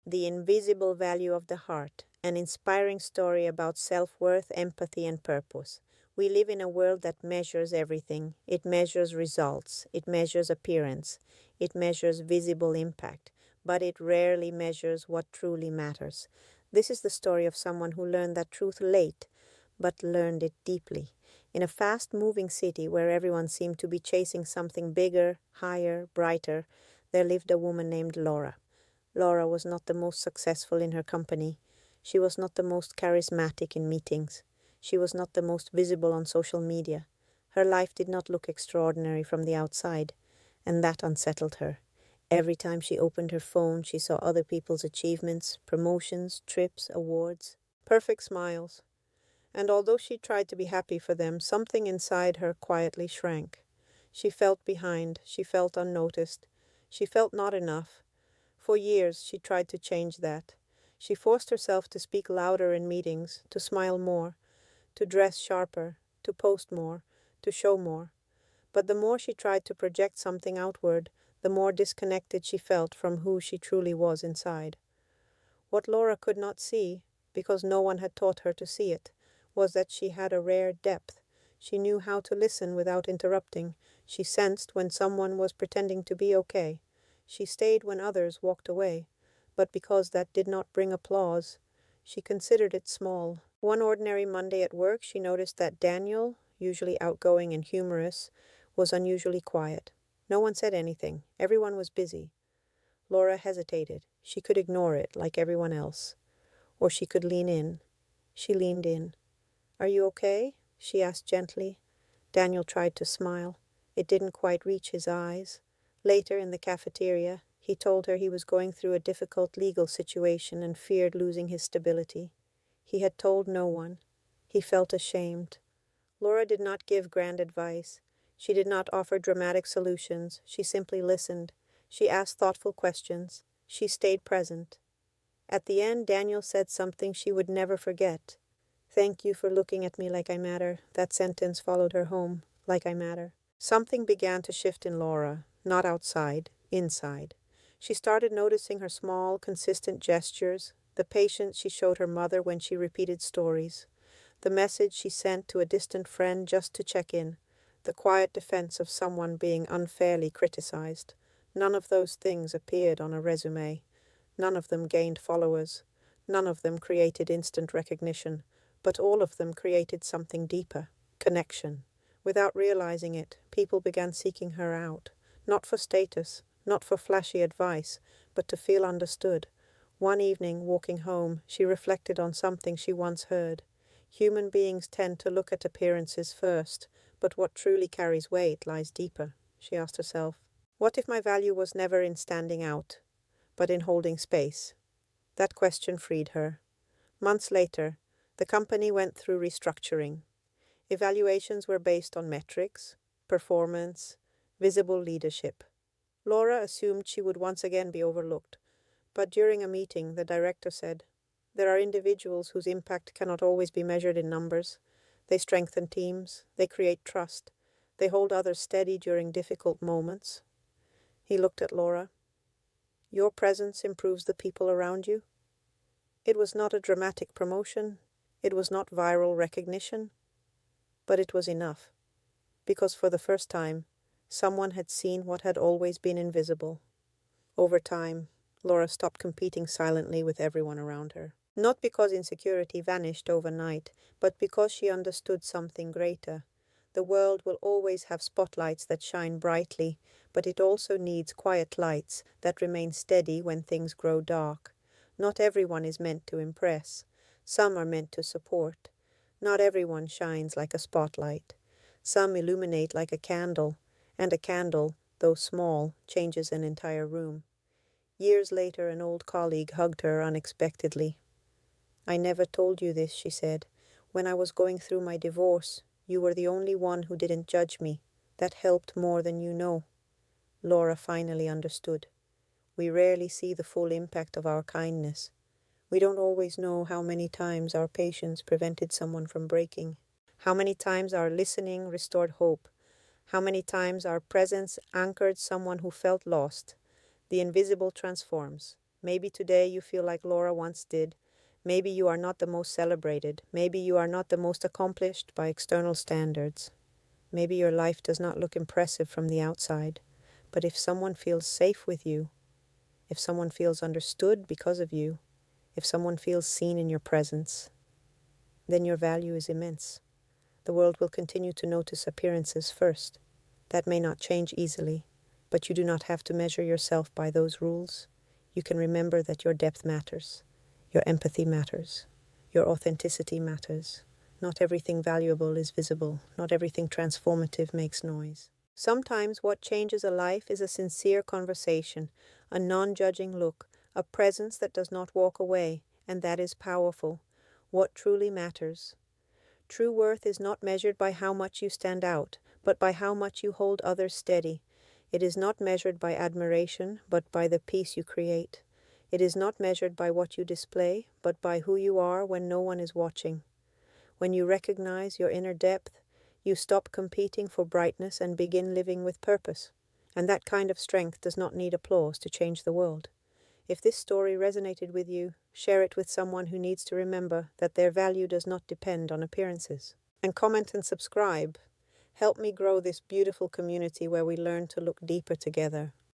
The Invisible Value of the Heart, an inspiring story about self-worth, empathy, and purpose. We live in a world that measures everything. It measures results, it measures appearance, it measures visible impact, but it rarely measures what truly matters. This is the story of someone who learned that truth late, but learned it deeply. In a fast-moving city where everyone seemed to be chasing something bigger, higher, brighter, there lived a woman named Laura. Laura was not the most successful in her company. She was not the most charismatic in meetings. She was not the most visible on social media. Her life did not look extraordinary from the outside, and that unsettled her. Every time she opened her phone, she saw other people's achievements, promotions, trips, awards, perfect smiles. And although she tried to be happy for them, something inside her quietly shrank. She felt behind, she felt unnoticed, she felt not enough. For years, she tried to change that. She forced herself to speak louder in meetings, to smile more, to dress sharper, to post more, to show more. But the more she tried to project something outward, the more disconnected she felt from who she truly was inside. What Laura could not see, because no one had taught her to see it, was that she had a rare depth. She knew how to listen without interrupting. She sensed when someone was pretending to be okay. She stayed when others walked away, but because that did not bring applause, she considered it small. One ordinary Monday at work, she noticed that Daniel, usually outgoing and humorous, was unusually quiet. No one said anything. Everyone was busy. Laura hesitated. She could ignore it, like everyone else. Or she could lean in. She leaned in. "Are you okay?" she asked gently. Daniel tried to smile. It didn't quite reach his eyes. Later, in the cafeteria, he told her he was going through a difficult legal situation and feared losing his stability. He had told no one. He felt ashamed. Laura did not give grand advice. She did not offer dramatic solutions. She simply listened. She asked thoughtful questions. She stayed present. At the end, Daniel said something she would never forget. "Thank you for looking at me like I matter." That sentence followed her home, like I matter. Something began to shift in Laura, not outside, inside. She started noticing her small, consistent gestures, the patience she showed her mother when she repeated stories, the message she sent to a distant friend just to check in, the quiet defense of someone being unfairly criticized. None of those things appeared on a resume. None of them gained followers. None of them created instant recognition, but all of them created something deeper, connection. Without realizing it, people began seeking her out, not for status, not for flashy advice, but to feel understood. One evening, walking home, she reflected on something she once heard. Human beings tend to look at appearances first, but what truly carries weight lies deeper, she asked herself. What if my value was never in standing out, but in holding space? That question freed her. Months later, the company went through restructuring. Evaluations were based on metrics, performance, visible leadership. Laura assumed she would once again be overlooked, but during a meeting, the director said, "There are individuals whose impact cannot always be measured in numbers. They strengthen teams, they create trust, they hold others steady during difficult moments." He looked at Laura. "Your presence improves the people around you." It was not a dramatic promotion. It was not viral recognition. But it was enough, because for the first time, someone had seen what had always been invisible. Over time, Laura stopped competing silently with everyone around her. Not because insecurity vanished overnight, but because she understood something greater. The world will always have spotlights that shine brightly, but it also needs quiet lights that remain steady when things grow dark. Not everyone is meant to impress. Some are meant to support. Not everyone shines like a spotlight. Some illuminate like a candle, and a candle, though small, changes an entire room. Years later, an old colleague hugged her unexpectedly. "I never told you this," she said. "When I was going through my divorce, you were the only one who didn't judge me. That helped more than you know." Laura finally understood. We rarely see the full impact of our kindness. We don't always know how many times our patience prevented someone from breaking, how many times our listening restored hope, how many times our presence anchored someone who felt lost. The invisible transforms. Maybe today you feel like Laura once did. Maybe you are not the most celebrated. Maybe you are not the most accomplished by external standards. Maybe your life does not look impressive from the outside. But if someone feels safe with you, if someone feels understood because of you, if someone feels seen in your presence, then your value is immense. The world will continue to notice appearances first. That may not change easily, but you do not have to measure yourself by those rules. You can remember that your depth matters, your empathy matters, your authenticity matters. Not everything valuable is visible. Not everything transformative makes noise. Sometimes what changes a life is a sincere conversation, a non-judging look, a presence that does not walk away, and that is powerful. What truly matters. True worth is not measured by how much you stand out, but by how much you hold others steady. It is not measured by admiration, but by the peace you create. It is not measured by what you display, but by who you are when no one is watching. When you recognize your inner depth, you stop competing for brightness and begin living with purpose. And that kind of strength does not need applause to change the world. If this story resonated with you, share it with someone who needs to remember that their value does not depend on appearances. And comment and subscribe. Help me grow this beautiful community where we learn to look deeper together.